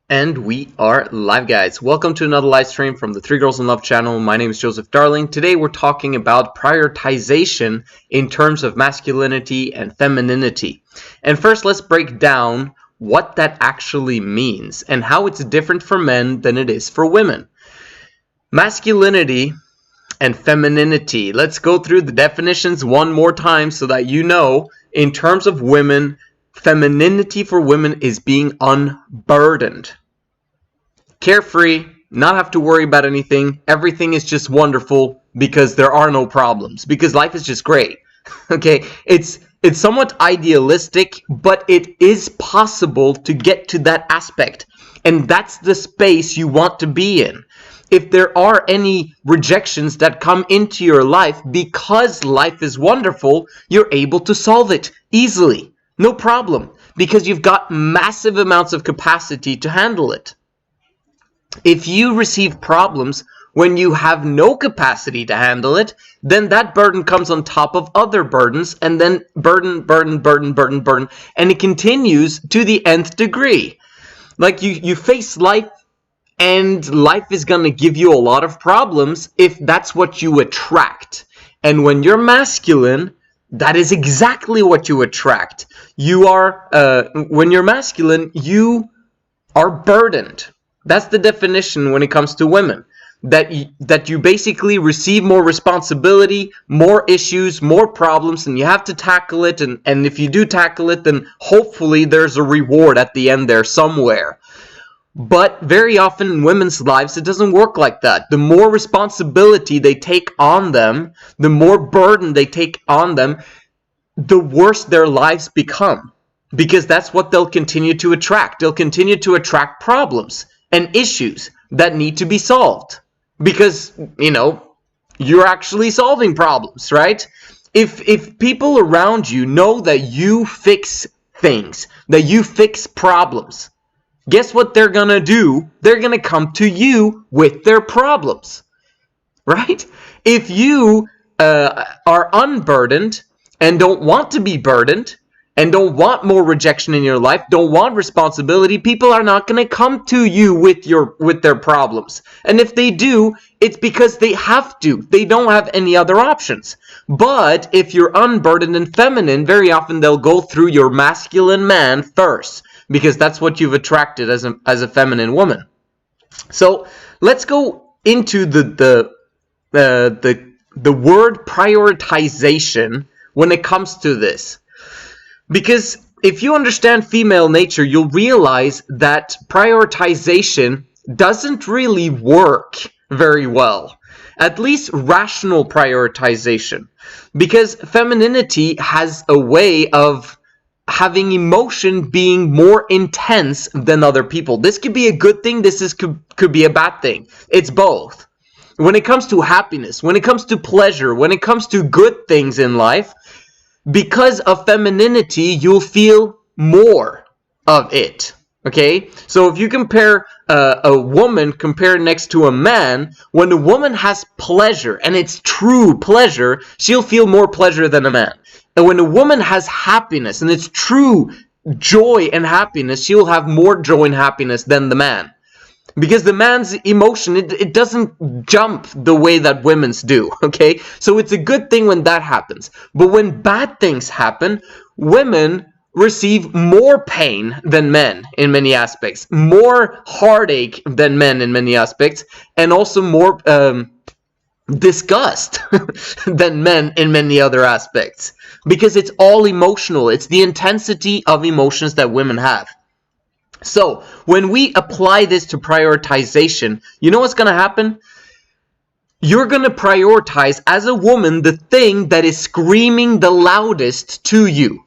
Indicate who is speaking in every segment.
Speaker 1: And we are live, guys. Welcome to another live stream from the Three Girls in Love channel. My name is Joseph Darling. Today we're talking about prioritization in terms of masculinity and femininity. And first, let's break down what that actually means and how it's different for men than it is for women. Masculinity and femininity. Let's go through the definitions one more time so that you know, in terms of women, femininity for women is being unburdened. Carefree, not have to worry about anything. Everything is just wonderful because there are no problems. Because life is just great. Okay, it's somewhat idealistic, but it is possible to get to that aspect. And that's the space you want to be in. If there are any rejections that come into your life because life is wonderful, you're able to solve it easily. No problem, because you've got massive amounts of capacity to handle it. If you receive problems when you have no capacity to handle it, then that burden comes on top of other burdens, and then burden, and it continues to the nth degree. Like you face life, and life is going to give you a lot of problems if that's what you attract. And when you're masculine, that is exactly what you attract. You are, when you're masculine, you are burdened. That's the definition when it comes to women. That you basically receive more responsibility, more issues, more problems, and you have to tackle it. And if you do tackle it, then hopefully there's a reward at the end there somewhere. But very often in women's lives, it doesn't work like that. The more responsibility they take on them, the more burden they take on them, the worse their lives become. Because that's what they'll continue to attract. They'll continue to attract problems and issues that need to be solved. Because, you're actually solving problems, right? If people around you know that you fix things, that you fix problems, guess what they're going to do? They're going to come to you with their problems, right? If you are unburdened and don't want to be burdened and don't want more rejection in your life, don't want responsibility, people are not going to come to you with their problems. And if they do, it's because they have to. They don't have any other options. But if you're unburdened and feminine, very often they'll go through your masculine man first, because that's what you've attracted as a feminine woman. So let's go into the word prioritization when it comes to this. Because if you understand female nature, you'll realize that prioritization doesn't really work very well. At least rational prioritization. Because femininity has a way of having emotion being more intense than other people. This could be a good thing, could be a bad thing. It's both. When it comes to happiness, when it comes to pleasure, when it comes to good things in life, because of femininity, you'll feel more of it. Okay? So if you compare a woman compared next to a man, when a woman has pleasure, and it's true pleasure, she'll feel more pleasure than a man. And when a woman has happiness, and it's true joy and happiness, she will have more joy and happiness than the man. Because the man's emotion, it doesn't jump the way that women's do, okay? So it's a good thing when that happens. But when bad things happen, women receive more pain than men in many aspects, more heartache than men in many aspects, and also more disgust than men in many other aspects. Because it's all emotional. It's the intensity of emotions that women have. So, when we apply this to prioritization, you know what's going to happen? You're going to prioritize, as a woman, the thing that is screaming the loudest to you.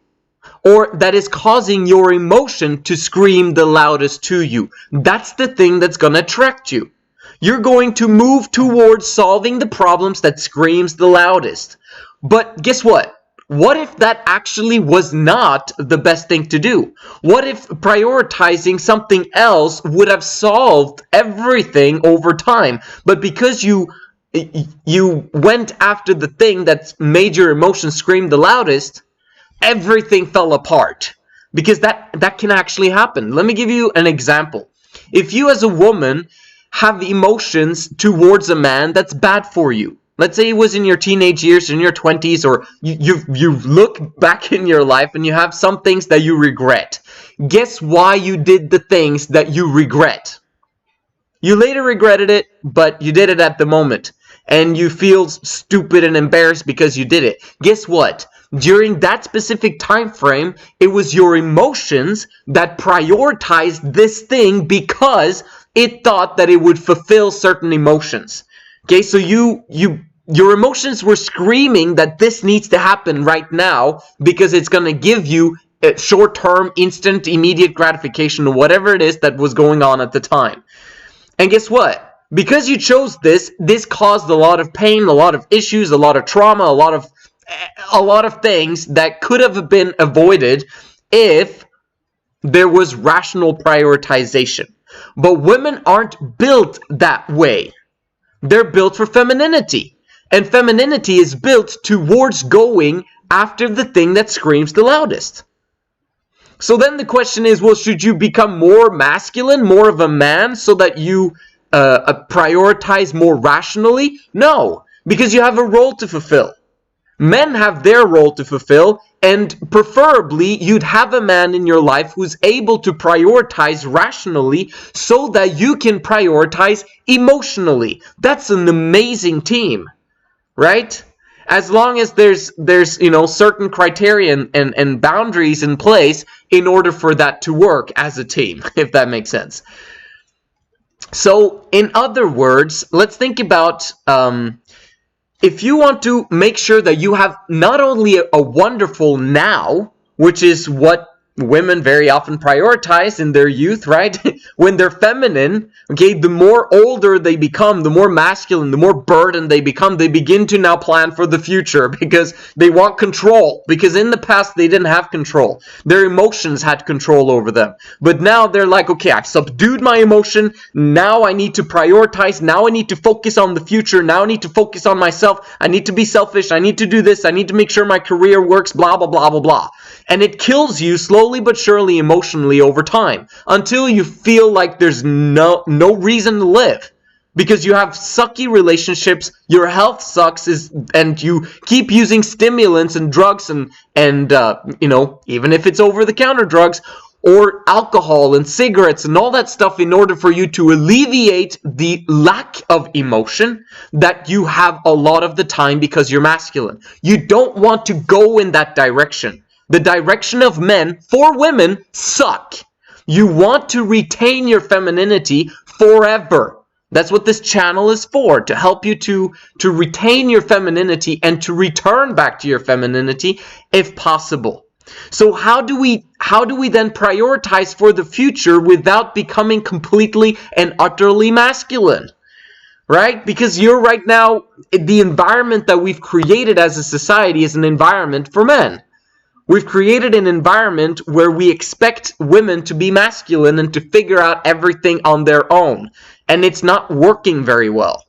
Speaker 1: Or that is causing your emotion to scream the loudest to you. That's the thing that's going to attract you. You're going to move towards solving the problems that screams the loudest. But guess what? What if that actually was not the best thing to do? What if prioritizing something else would have solved everything over time? But because you went after the thing that made your emotions scream the loudest, everything fell apart. Because that can actually happen. Let me give you an example. If you as a woman have emotions towards a man that's bad for you, let's say it was in your teenage years, in your 20s, or you look back in your life and you have some things that you regret. Guess why you did the things that you regret? You later regretted it, but you did it at the moment. And you feel stupid and embarrassed because you did it. Guess what? During that specific time frame, it was your emotions that prioritized this thing because it thought that it would fulfill certain emotions. Okay, so your emotions were screaming that this needs to happen right now because it's going to give you short-term, instant, immediate gratification or whatever it is that was going on at the time. And guess what? Because you chose this caused a lot of pain, a lot of issues, a lot of trauma, a lot of things that could have been avoided if there was rational prioritization. But women aren't built that way. They're built for femininity. And femininity is built towards going after the thing that screams the loudest. So then the question is, well, should you become more masculine, more of a man, so that you prioritize more rationally? No, because you have a role to fulfill. Men have their role to fulfill, and preferably you'd have a man in your life who's able to prioritize rationally so that you can prioritize emotionally. That's an amazing team, right? As long as there's certain criteria and boundaries in place in order for that to work as a team, if that makes sense. So, in other words, let's think about if you want to make sure that you have not only a wonderful now, which is what women very often prioritize in their youth, right? When they're feminine, okay, the more older they become, the more masculine, the more burdened they become, they begin to now plan for the future because they want control. Because in the past, they didn't have control. Their emotions had control over them. But now they're like, okay, I've subdued my emotion. Now I need to prioritize. Now I need to focus on the future. Now I need to focus on myself. I need to be selfish. I need to do this. I need to make sure my career works, blah, blah, blah, blah, blah. And it kills you slowly but surely emotionally over time until you feel like there's no reason to live because you have sucky relationships, your health sucks, and you keep using stimulants and drugs and even if it's over-the-counter drugs or alcohol and cigarettes and all that stuff in order for you to alleviate the lack of emotion that you have a lot of the time because you're masculine. You don't want to go in that direction. The direction of men for women suck. You want to retain your femininity forever. That's what this channel is for, to help you to retain your femininity and to return back to your femininity if possible. So how do we then prioritize for the future without becoming completely and utterly masculine? Right? Because you're right now, the environment that we've created as a society is an environment for men. We've created an environment where we expect women to be masculine and to figure out everything on their own. And it's not working very well.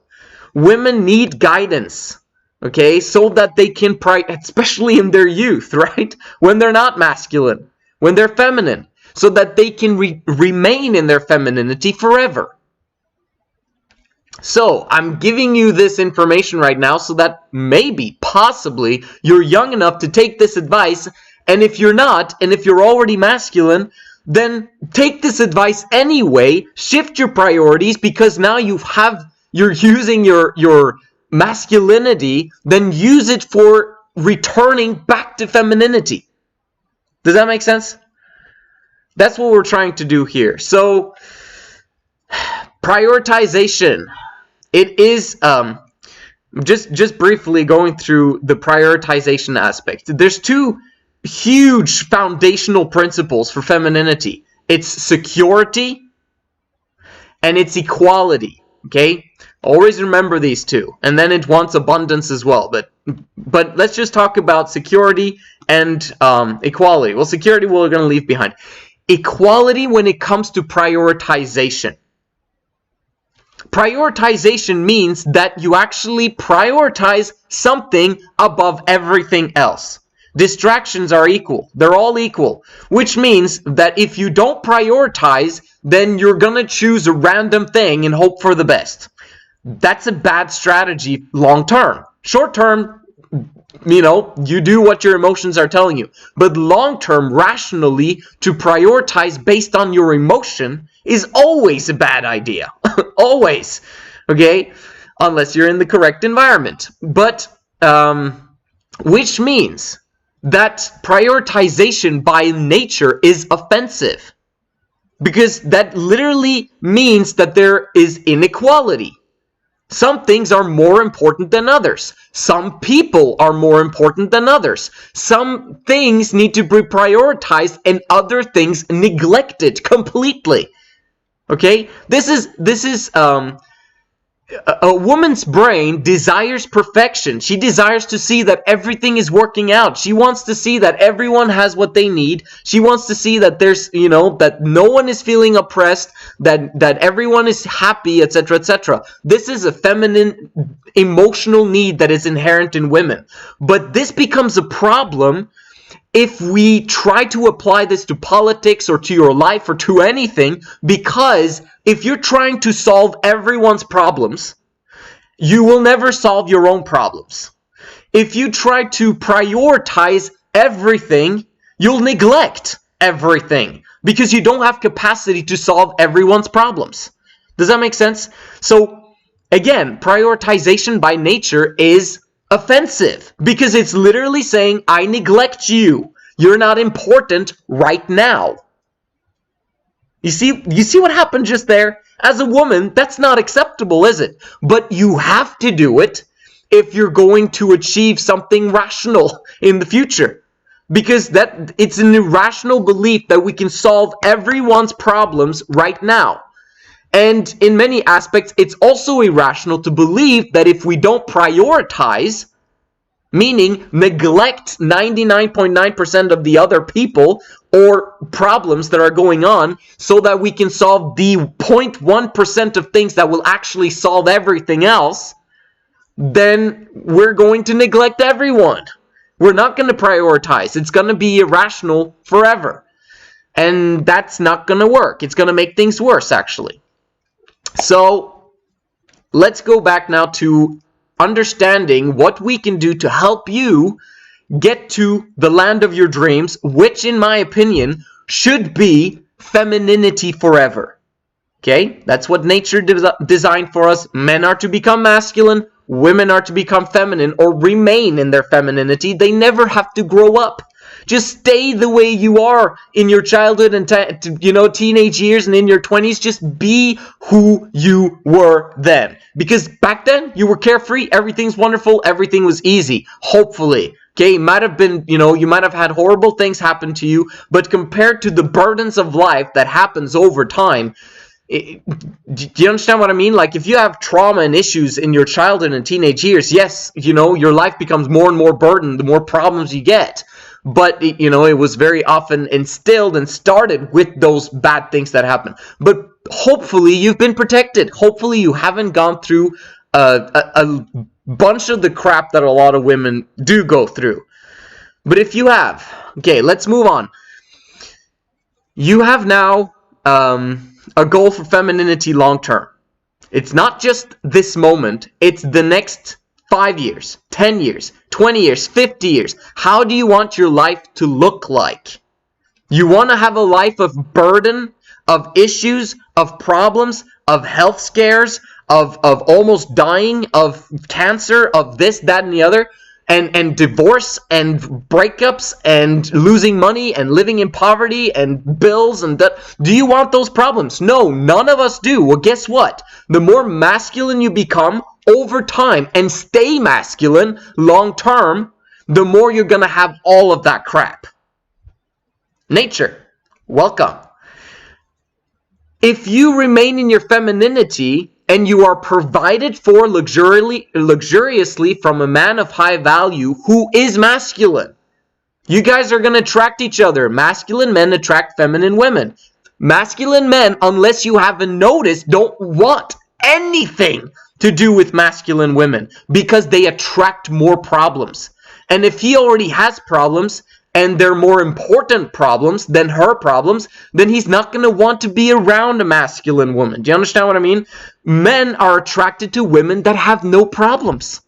Speaker 1: Women need guidance, okay, so that they can, especially in their youth, right? When they're not masculine, when they're feminine, so that they can remain in their femininity forever. So, I'm giving you this information right now so that maybe, possibly, you're young enough to take this advice. And if you're not, and if you're already masculine, then take this advice anyway, shift your priorities, because now you're using your masculinity, then use it for returning back to femininity. Does that make sense? That's what we're trying to do here. So, prioritization. It is, just briefly going through the prioritization aspect. There's two huge foundational principles for femininity. It's security and it's equality. Okay? Always remember these two. And then it wants abundance as well. But let's just talk about security and equality. Well, security we're going to leave behind. Equality when it comes to prioritization. Prioritization means that you actually prioritize something above everything else. Distractions are equal. They're all equal, which means that if you don't prioritize, then you're going to choose a random thing and hope for the best. That's a bad strategy long term. Short term, you do what your emotions are telling you. But long term, rationally, to prioritize based on your emotion is always a bad idea. Always. Okay? Unless you're in the correct environment. But, which means that prioritization by nature is offensive. Because that literally means that there is inequality. Some things are more important than others. Some people are more important than others. Some things need to be prioritized and other things neglected completely. Okay? This is a woman's brain desires perfection. She desires to see that everything is working out. She wants to see that everyone has what they need. She wants to see that there's, that no one is feeling oppressed, that everyone is happy, etc., etc. This is a feminine emotional need that is inherent in women. But this becomes a problem if we try to apply this to politics or to your life or to anything, because if you're trying to solve everyone's problems, you will never solve your own problems. If you try to prioritize everything, you'll neglect everything because you don't have capacity to solve everyone's problems. Does that make sense? So, again, prioritization by nature is offensive because it's literally saying, I neglect you. You're not important right now. You see what happened just there? As a woman, that's not acceptable, is it? But you have to do it if you're going to achieve something rational in the future. Because it's an irrational belief that we can solve everyone's problems right now. And in many aspects, it's also irrational to believe that if we don't prioritize, meaning neglect 99.9% of the other people or problems that are going on so that we can solve the 0.1% of things that will actually solve everything else, then we're going to neglect everyone. We're not going to prioritize. It's going to be irrational forever. And that's not going to work. It's going to make things worse, actually. So, let's go back now to understanding what we can do to help you get to the land of your dreams, which, in my opinion, should be femininity forever. Okay? That's what nature designed for us. Men are to become masculine. Women are to become feminine or remain in their femininity. They never have to grow up. Just stay the way you are in your childhood and teenage years and in your 20s. Just be who you were then. Because back then, you were carefree. Everything's wonderful. Everything was easy. Hopefully. Okay, it might have been, you might have had horrible things happen to you. But compared to the burdens of life that happens over time, do you understand what I mean? Like, if you have trauma and issues in your childhood and teenage years, yes, your life becomes more and more burdened the more problems you get. But, it was very often instilled and started with those bad things that happen. But hopefully you've been protected. Hopefully you haven't gone through a bunch of the crap that a lot of women do go through. But if you have, okay, let's move on. You have now a goal for femininity long term. It's not just this moment, it's the next 5 years, 10 years, 20 years, 50 years. How do you want your life to look like? You want to have a life of burden, of issues, of problems, of health scares, of almost dying, of cancer, of this, that, and the other, and divorce, and breakups, and losing money, and living in poverty, and bills, and that. Do you want those problems? No, none of us do. Well, guess what? The more masculine you become over time and stay masculine long term, the more you're going to have all of that crap. Nature, welcome. If you remain in your femininity and you are provided for luxuriously from a man of high value who is masculine, you guys are going to attract each other. Masculine men attract feminine women. Masculine men, unless you haven't noticed, don't want anything to do with masculine women because they attract more problems. And if he already has problems, and they're more important problems than her problems, then he's not going to want to be around a masculine woman. Do you understand what I mean? Men are attracted to women that have no problems.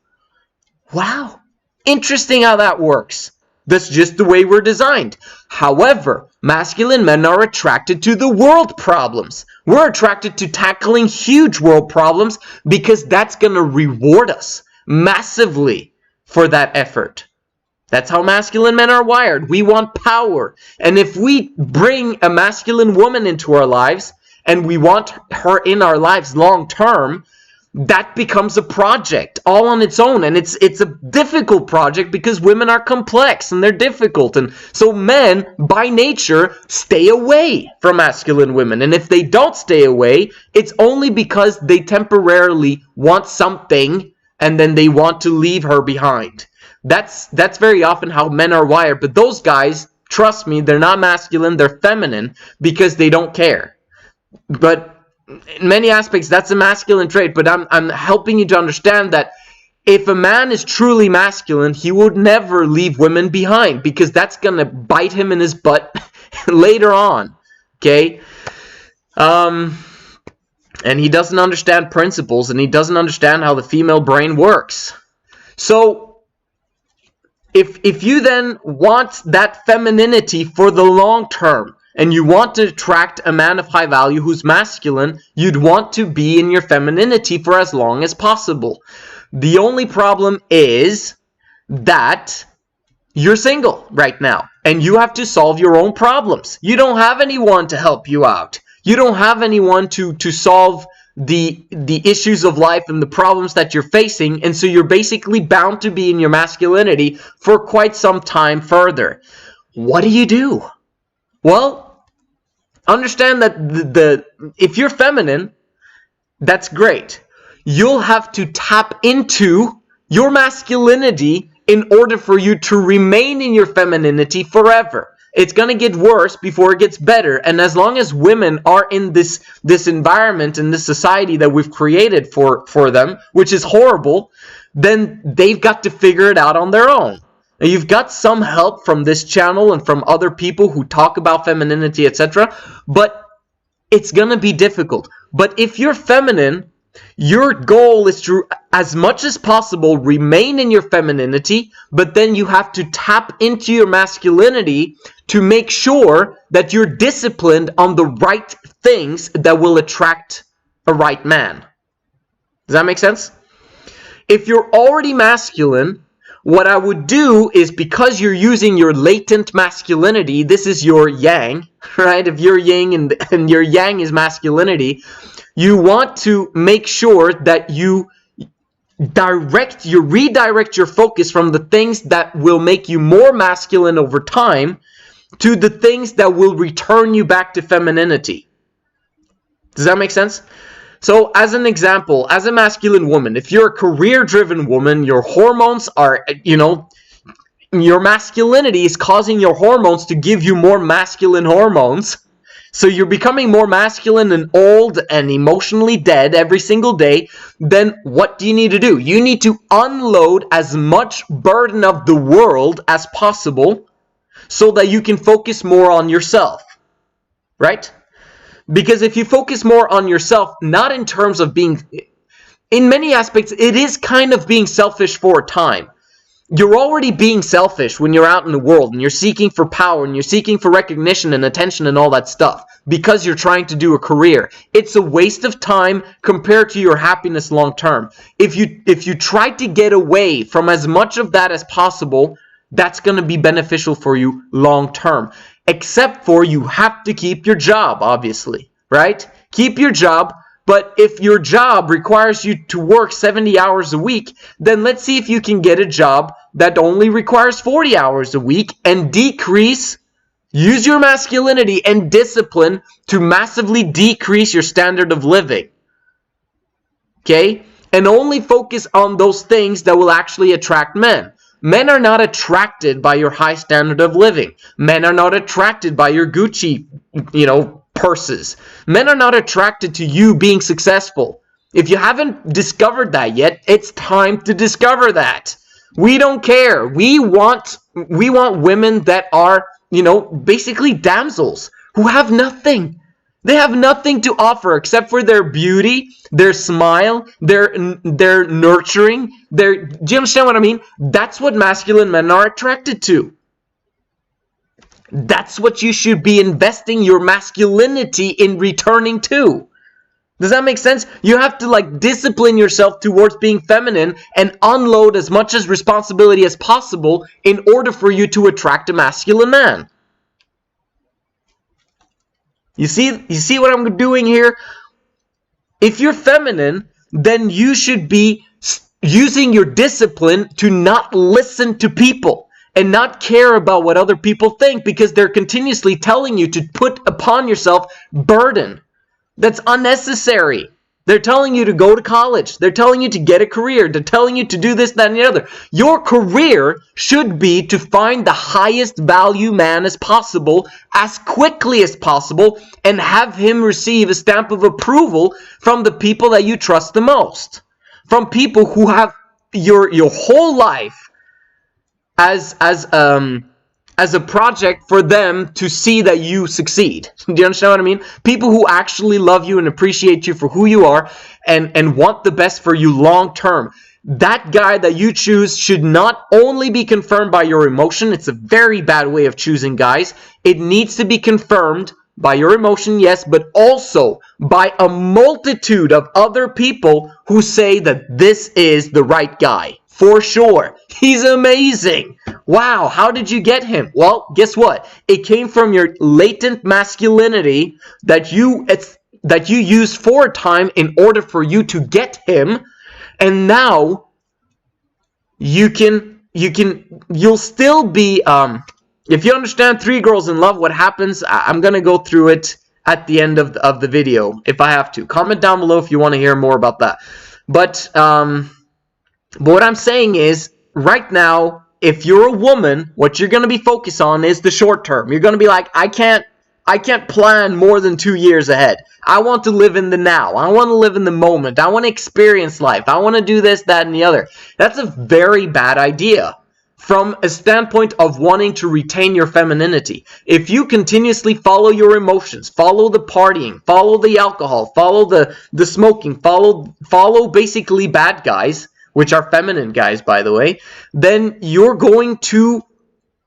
Speaker 1: Wow. Interesting how that works. That's just the way we're designed. However, masculine men are attracted to the world problems. We're attracted to tackling huge world problems because that's going to reward us massively for that effort. That's how masculine men are wired. We want power. And if we bring a masculine woman into our lives and we want her in our lives long term, that becomes a project all on its own. And it's a difficult project because women are complex and they're difficult. And so men, by nature, stay away from masculine women. And if they don't stay away, it's only because they temporarily want something and then they want to leave her behind. That's very often how men are wired. But those guys, trust me, they're not masculine, they're feminine because they don't care. But in many aspects, that's a masculine trait. But I'm helping you to understand that if a man is truly masculine, he would never leave women behind because that's going to bite him in his butt later on. Okay? And he doesn't understand principles and he doesn't understand how the female brain works. So If you then want that femininity for the long term, and you want to attract a man of high value who's masculine, you'd want to be in your femininity for as long as possible. The only problem is that you're single right now, and you have to solve your own problems. You don't have anyone to help you out. You don't have anyone to solve the issues of life and the problems that you're facing, and so you're basically bound to be in your masculinity for quite some time further. What do you do? Well, understand that if you're feminine, that's great. You'll have to tap into your masculinity in order for you to remain in your femininity forever. It's going to get worse before it gets better. And as long as women are in this environment, in this society that we've created for them, which is horrible, then they've got to figure it out on their own. Now, you've got some help from this channel and from other people who talk about femininity, etc. But it's going to be difficult. But if you're feminine, your goal is to, as much as possible, remain in your femininity, but then you have to tap into your masculinity to make sure that you're disciplined on the right things that will attract a right man. Does that make sense? If you're already masculine, what I would do is, because you're using your latent masculinity, this is your yang, right? If you're yin and your yang is masculinity, you want to make sure that you redirect your focus from the things that will make you more masculine over time to the things that will return you back to femininity. Does that make sense? So, as an example, as a masculine woman, if you're a career-driven woman, your hormones are, your masculinity is causing your hormones to give you more masculine hormones. So you're becoming more masculine and old and emotionally dead every single day. Then what do you need to do? You need to unload as much burden of the world as possible so that you can focus more on yourself. Right? Because if you focus more on yourself, not in terms of being, in many aspects, it is kind of being selfish for a time. You're already being selfish when you're out in the world and you're seeking for power and you're seeking for recognition and attention and all that stuff because you're trying to do a career. It's a waste of time compared to your happiness long term. If you try to get away from as much of that as possible, that's going to be beneficial for you long term. Except for you have to keep your job, obviously, right? Keep your job. But if your job requires you to work 70 hours a week, then let's see if you can get a job that only requires 40 hours a week and use your masculinity and discipline to massively decrease your standard of living. Okay? And only focus on those things that will actually attract men. Men are not attracted by your high standard of living. Men are not attracted by your Gucci, purses. Men are not attracted to you being successful. If you haven't discovered that yet, it's time to discover that. We don't care. We want women that are, basically damsels who have nothing. They have nothing to offer except for their beauty, their smile, their nurturing. Do you understand what I mean? That's what masculine men are attracted to. That's what you should be investing your masculinity in returning to. Does that make sense? You have to discipline yourself towards being feminine and unload as much as responsibility as possible in order for you to attract a masculine man. You see what I'm doing here? If you're feminine, then you should be using your discipline to not listen to people and not care about what other people think, because they're continuously telling you to put upon yourself burden that's unnecessary. They're telling you to go to college. They're telling you to get a career. They're telling you to do this, that, and the other. Your career should be to find the highest value man as possible, as quickly as possible, and have him receive a stamp of approval from the people that you trust the most. From people who have your whole life as a project for them to see that you succeed. Do you understand what I mean? People who actually love you and appreciate you for who you are and want the best for you long term. That guy that you choose should not only be confirmed by your emotion. It's a very bad way of choosing guys. It needs to be confirmed by your emotion, yes, but also by a multitude of other people who say that this is the right guy. For sure. He's amazing. Wow, how did you get him? Well, guess what? It came from your latent masculinity that you used for a time in order for you to get him, and now you'll still be if you understand Three Girls in Love, what happens, I'm going to go through it at the end of the video if I have to. Comment down below if you want to hear more about that. But what I'm saying is, right now, if you're a woman, what you're going to be focused on is the short term. You're going to be like, I can't plan more than 2 years ahead. I want to live in the now. I want to live in the moment. I want to experience life. I want to do this, that, and the other. That's a very bad idea from a standpoint of wanting to retain your femininity. If you continuously follow your emotions, follow the partying, follow the alcohol, follow the smoking, follow basically bad guys, which are feminine guys, by the way, then you're going to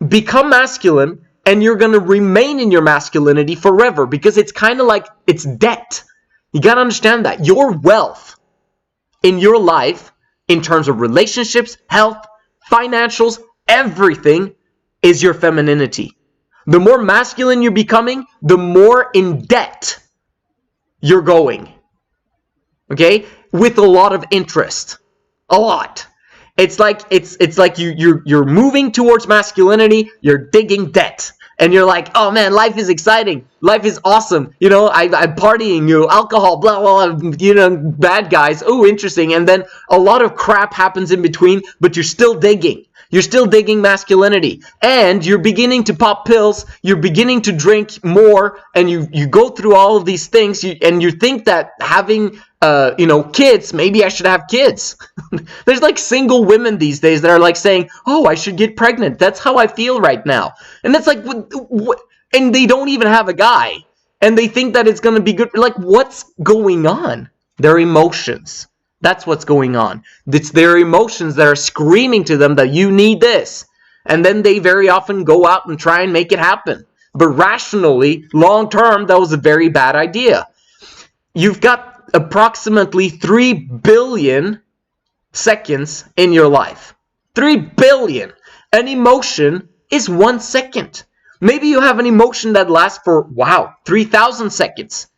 Speaker 1: become masculine and you're going to remain in your masculinity forever, because it's kind of like it's debt. You got to understand that. Your wealth in your life, in terms of relationships, health, financials, everything is your femininity. The more masculine you're becoming, the more in debt you're going. Okay? With a lot of interest. A lot. It's like you're moving towards masculinity, you're digging debt. And you're like, oh man, life is exciting. Life is awesome. I'm partying, alcohol, blah, blah, blah, bad guys. Oh, interesting. And then a lot of crap happens in between, but you're still digging. You're still digging masculinity. And you're beginning to pop pills. You're beginning to drink more. And you go through all of these things. And you think that having kids, maybe I should have kids. There's single women these days that are saying, oh, I should get pregnant. That's how I feel right now. And it's what? And they don't even have a guy. And they think that it's going to be good. What's going on? Their emotions. That's what's going on. It's their emotions that are screaming to them that you need this. And then they very often go out and try and make it happen. But rationally, long term, that was a very bad idea. You've got approximately 3 billion seconds in your life. 3 billion. An emotion is 1 second. Maybe you have an emotion that lasts for, 3,000 seconds.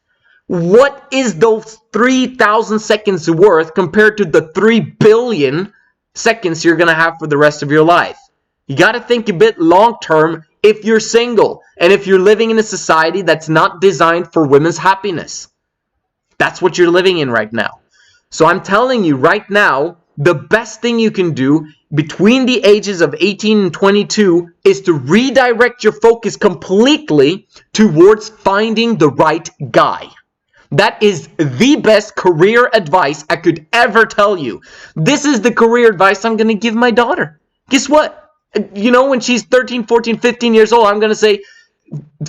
Speaker 1: What is those 3,000 seconds worth compared to the 3 billion seconds you're going to have for the rest of your life? You got to think a bit long term if you're single and if you're living in a society that's not designed for women's happiness. That's what you're living in right now. So I'm telling you right now, the best thing you can do between the ages of 18 and 22 is to redirect your focus completely towards finding the right guy. That is the best career advice I could ever tell you. This is the career advice I'm going to give my daughter. Guess what? You know, when she's 13, 14, 15 years old, I'm going to say,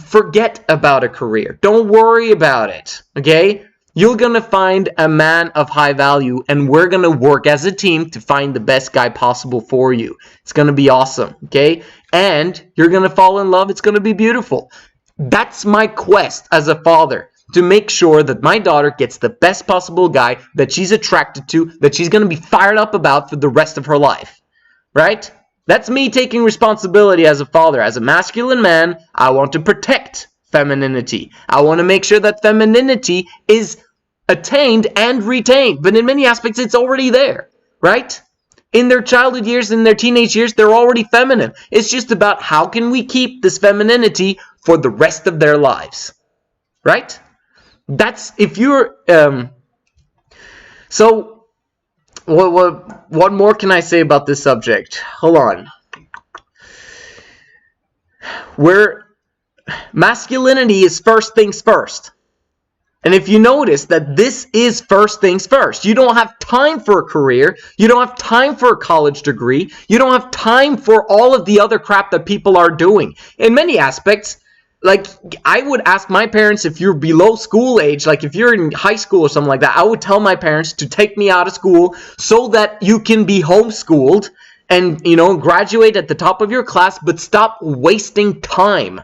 Speaker 1: forget about a career. Don't worry about it, okay? You're going to find a man of high value, and we're going to work as a team to find the best guy possible for you. It's going to be awesome, okay? And you're going to fall in love. It's going to be beautiful. That's my quest as a father, to make sure that my daughter gets the best possible guy that she's attracted to, that she's going to be fired up about for the rest of her life, right? That's me taking responsibility as a father. As a masculine man, I want to protect femininity. I want to make sure that femininity is attained and retained. But in many aspects, it's already there, right? In their childhood years, in their teenage years, they're already feminine. It's just about how can we keep this femininity for the rest of their lives, right? That's if you're so what more can I say about this subject? Hold on. Masculinity is first things first. And if you notice that this is first things first, you don't have time for a career, you don't have time for a college degree, you don't have time for all of the other crap that people are doing. In many aspects, like, I would ask my parents, if you're below school age, like if you're in high school or something like that, I would tell my parents to take me out of school so that you can be homeschooled and, you know, graduate at the top of your class, but stop wasting time.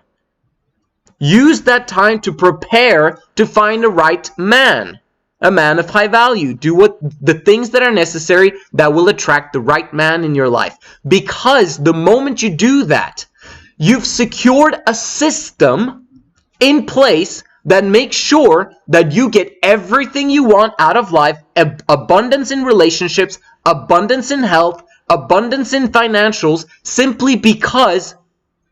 Speaker 1: Use that time to prepare to find the right man, a man of high value. Do the things that are necessary that will attract the right man in your life. Because the moment you do that, you've secured a system in place that makes sure that you get everything you want out of life, abundance in relationships, abundance in health, abundance in financials, simply because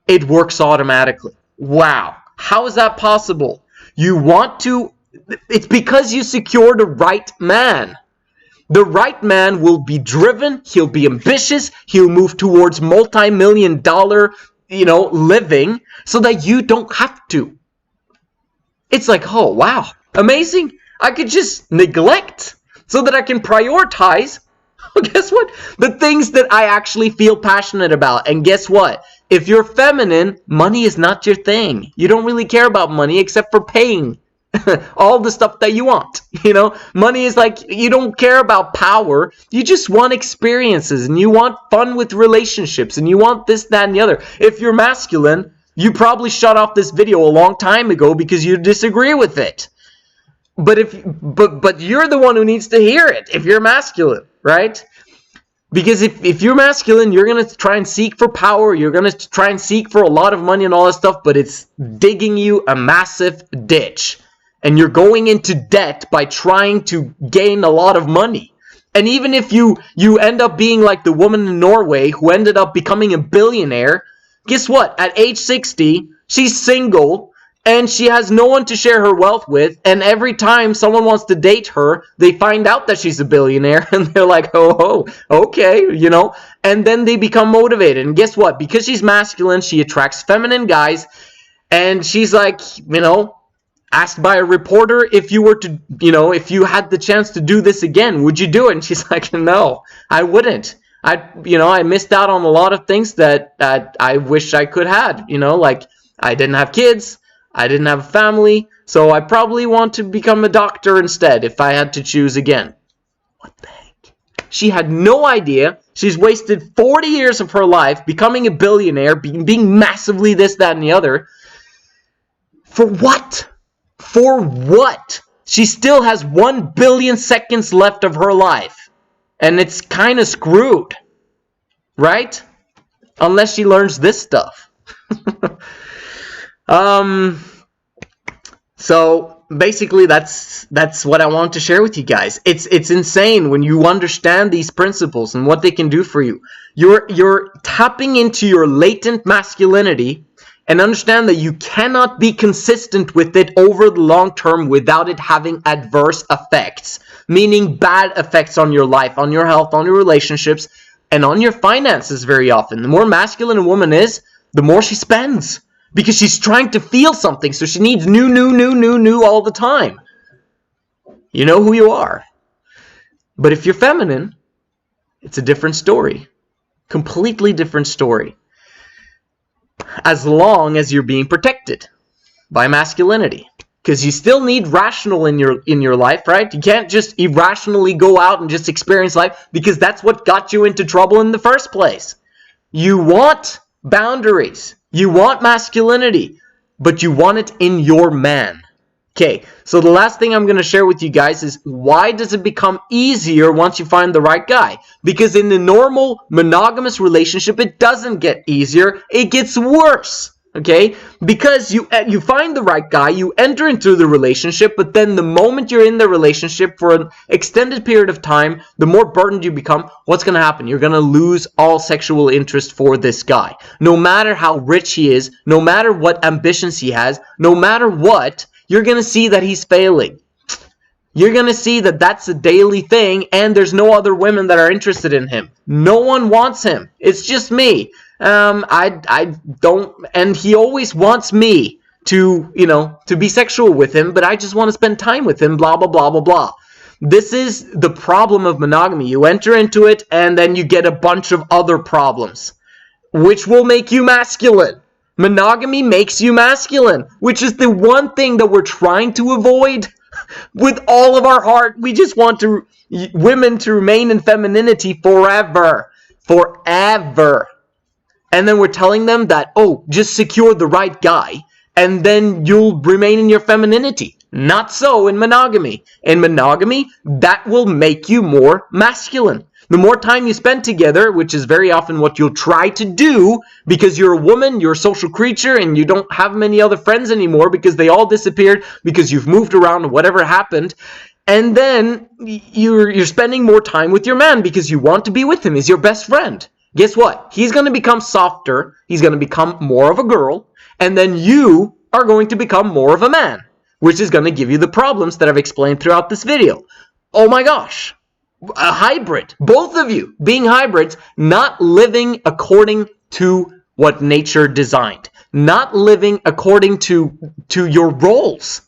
Speaker 1: it works automatically. Wow. How is that possible? It's because you secured the right man. The right man will be driven, he'll be ambitious, he'll move towards multi-million-dollar living so that you don't have to. It's like, oh, wow, amazing. I could just neglect so that I can prioritize, guess what? The things that I actually feel passionate about. And guess what? If you're feminine, money is not your thing. You don't really care about money except for paying all the stuff that you want. Money is like, you don't care about power. You just want experiences and you want fun with relationships and you want this, that, and the other. If you're masculine, you probably shut off this video a long time ago because you disagree with it. But you're the one who needs to hear it if you're masculine, right? Because if you're masculine, you're going to try and seek for power. You're going to try and seek for a lot of money and all that stuff, but it's digging you a massive ditch. And you're going into debt by trying to gain a lot of money. And even if you end up being like the woman in Norway who ended up becoming a billionaire, guess what? At age 60, she's single and she has no one to share her wealth with. And every time someone wants to date her, they find out that she's a billionaire and they're like, oh, okay, and then they become motivated. And guess what? Because she's masculine, she attracts feminine guys. And she's like, asked by a reporter, if you were to, if you had the chance to do this again, would you do it? And she's like, no, I wouldn't. I missed out on a lot of things that I wish I could have, like I didn't have kids, I didn't have a family, so I probably want to become a doctor instead if I had to choose again. What the heck? She had no idea. She's wasted 40 years of her life becoming a billionaire, being massively this, that, and the other. For what? For what? She still has 1 billion seconds left of her life. And it's kind of screwed. Right? Unless she learns this stuff. So basically that's what I want to share with you guys. It's insane when you understand these principles and what they can do for you. You're tapping into your latent masculinity. And understand that you cannot be consistent with it over the long term without it having adverse effects. Meaning bad effects on your life, on your health, on your relationships, and on your finances very often. The more masculine a woman is, the more she spends. Because she's trying to feel something, so she needs new all the time. You know who you are. But if you're feminine, it's a different story. Completely different story. As long as you're being protected by masculinity. Because you still need rational in your life, right? You can't just irrationally go out and just experience life, because that's what got you into trouble in the first place. You want boundaries. You want masculinity, but you want it in your man. Okay, so the last thing I'm going to share with you guys is, why does it become easier once you find the right guy? Because in the normal monogamous relationship, it doesn't get easier, it gets worse. Okay, because you find the right guy, you enter into the relationship, but then the moment you're in the relationship for an extended period of time, the more burdened you become, what's going to happen? You're going to lose all sexual interest for this guy. No matter how rich he is, no matter what ambitions he has, no matter what, you're going to see that he's failing. You're going to see that that's a daily thing, and there's no other women that are interested in him. No one wants him. It's just me. I don't, and he always wants me to be sexual with him, but I just want to spend time with him, blah, blah, blah, blah, blah. This is the problem of monogamy. You enter into it, and then you get a bunch of other problems, which will make you masculine. Monogamy makes you masculine, which is the one thing that we're trying to avoid with all of our heart. We just want women to remain in femininity forever. Forever. And then we're telling them that, oh, just secure the right guy, and then you'll remain in your femininity. Not so in monogamy. In monogamy, that will make you more masculine. The more time you spend together, which is very often what you'll try to do, because you're a woman, you're a social creature, and you don't have many other friends anymore because they all disappeared, because you've moved around or whatever happened. And then you're spending more time with your man because you want to be with him. He's your best friend. Guess what? He's going to become softer. He's going to become more of a girl. And then you are going to become more of a man, which is going to give you the problems that I've explained throughout this video. Oh my gosh. A hybrid. Both of you being hybrids, not living according to what nature designed. Not living according to your roles.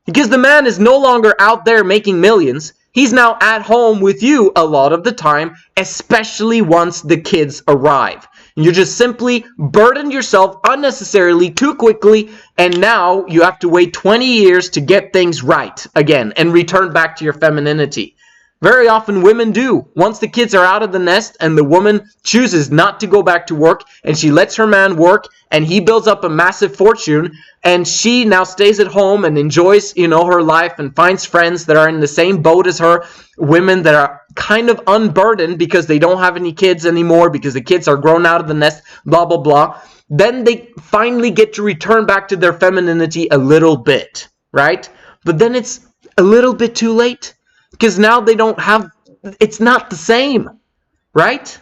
Speaker 1: Because the man is no longer out there making millions. He's now at home with you a lot of the time, especially once the kids arrive. You just simply burdened yourself unnecessarily too quickly, and now you have to wait 20 years to get things right again and return back to your femininity. Very often women do. Once the kids are out of the nest and the woman chooses not to go back to work and she lets her man work and he builds up a massive fortune and she now stays at home and enjoys, her life and finds friends that are in the same boat as her, women that are kind of unburdened because they don't have any kids anymore, because the kids are grown out of the nest, blah, blah, blah. Then they finally get to return back to their femininity a little bit, right? But then it's a little bit too late. Because now they don't have, it's not the same, right?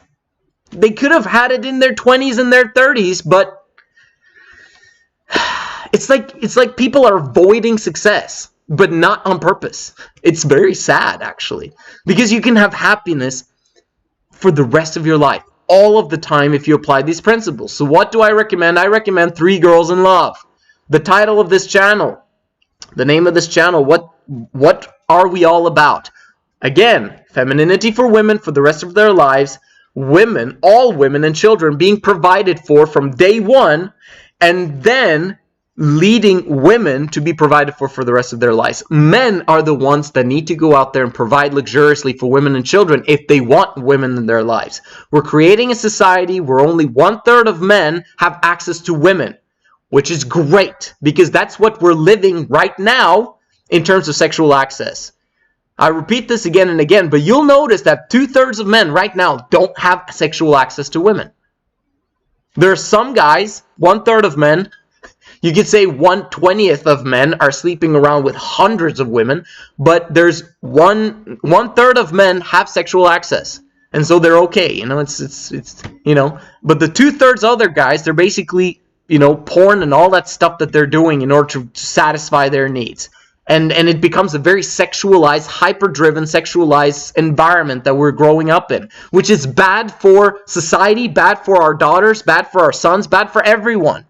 Speaker 1: They could have had it in their 20s and their 30s, but it's like people are avoiding success, but not on purpose. It's very sad, actually, because you can have happiness for the rest of your life, all of the time, if you apply these principles. So what do I recommend? I recommend 3 Girls in Love. The title of this channel, the name of this channel, what are we all about? Again, femininity for women for the rest of their lives, women, all women and children being provided for from day one, and then leading women to be provided for the rest of their lives. Men are the ones that need to go out there and provide luxuriously for women and children if they want women in their lives. We're creating a society where only 1/3 of men have access to women, which is great, because that's what we're living right now in terms of sexual access. I repeat this again and again, but you'll notice that 2/3 of men right now don't have sexual access to women. There are some guys, 1/3 of men, you could say 1/20th of men are sleeping around with hundreds of women, but there's 1/3 of men have sexual access. And so they're okay, it's but the 2/3 other guys, they're basically, porn and all that stuff that they're doing in order to satisfy their needs. And it becomes a very sexualized, hyper-driven, sexualized environment that we're growing up in, which is bad for society, bad for our daughters, bad for our sons, bad for everyone.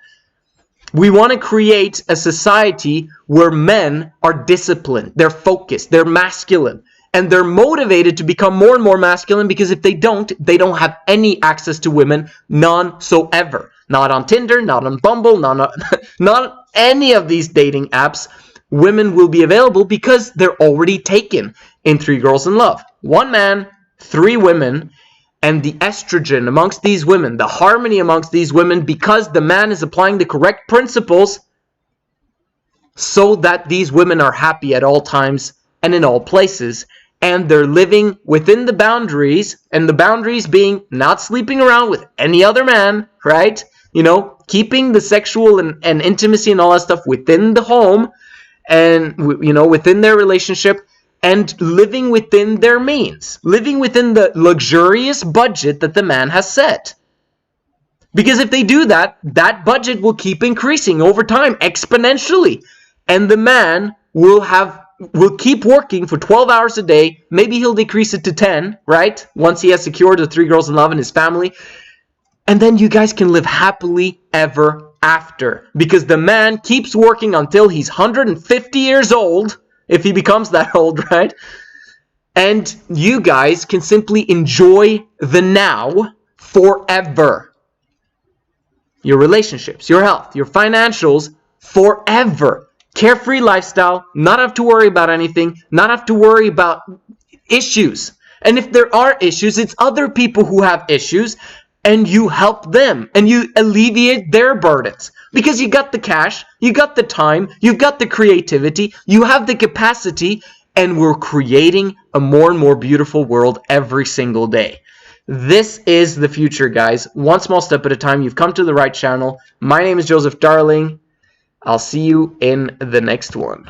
Speaker 1: We want to create a society where men are disciplined, they're focused, they're masculine, and they're motivated to become more and more masculine, because if they don't have any access to women, none so ever. Not on Tinder, not on Bumble, not any of these dating apps. Women will be available because they're already taken in Three Girls in Love. One man, three women, and the estrogen amongst these women, the harmony amongst these women, because the man is applying the correct principles so that these women are happy at all times and in all places. And they're living within the boundaries, and the boundaries being not sleeping around with any other man, right? You know, keeping the sexual and intimacy and all that stuff within the home and, you know, within their relationship, and living within their means, living within the luxurious budget that the man has set. Because if they do that, that budget will keep increasing over time exponentially, and the man will keep working for 12 hours a day. Maybe he'll decrease it to 10, right? Once he has secured the Three Girls in Love and his family. And then you guys can live happily ever after. Because the man keeps working until he's 150 years old, if he becomes that old, right? And you guys can simply enjoy the now forever. Your relationships, your health, your financials, forever. Carefree lifestyle, not have to worry about anything, not have to worry about issues. And if there are issues, it's other people who have issues, and you help them, and you alleviate their burdens. Because you got the cash, you got the time, you've got the creativity, you have the capacity, and we're creating a more and more beautiful world every single day. This is the future, guys. One small step at a time. You've come to the right channel. My name is Joseph Darling. I'll see you in the next one.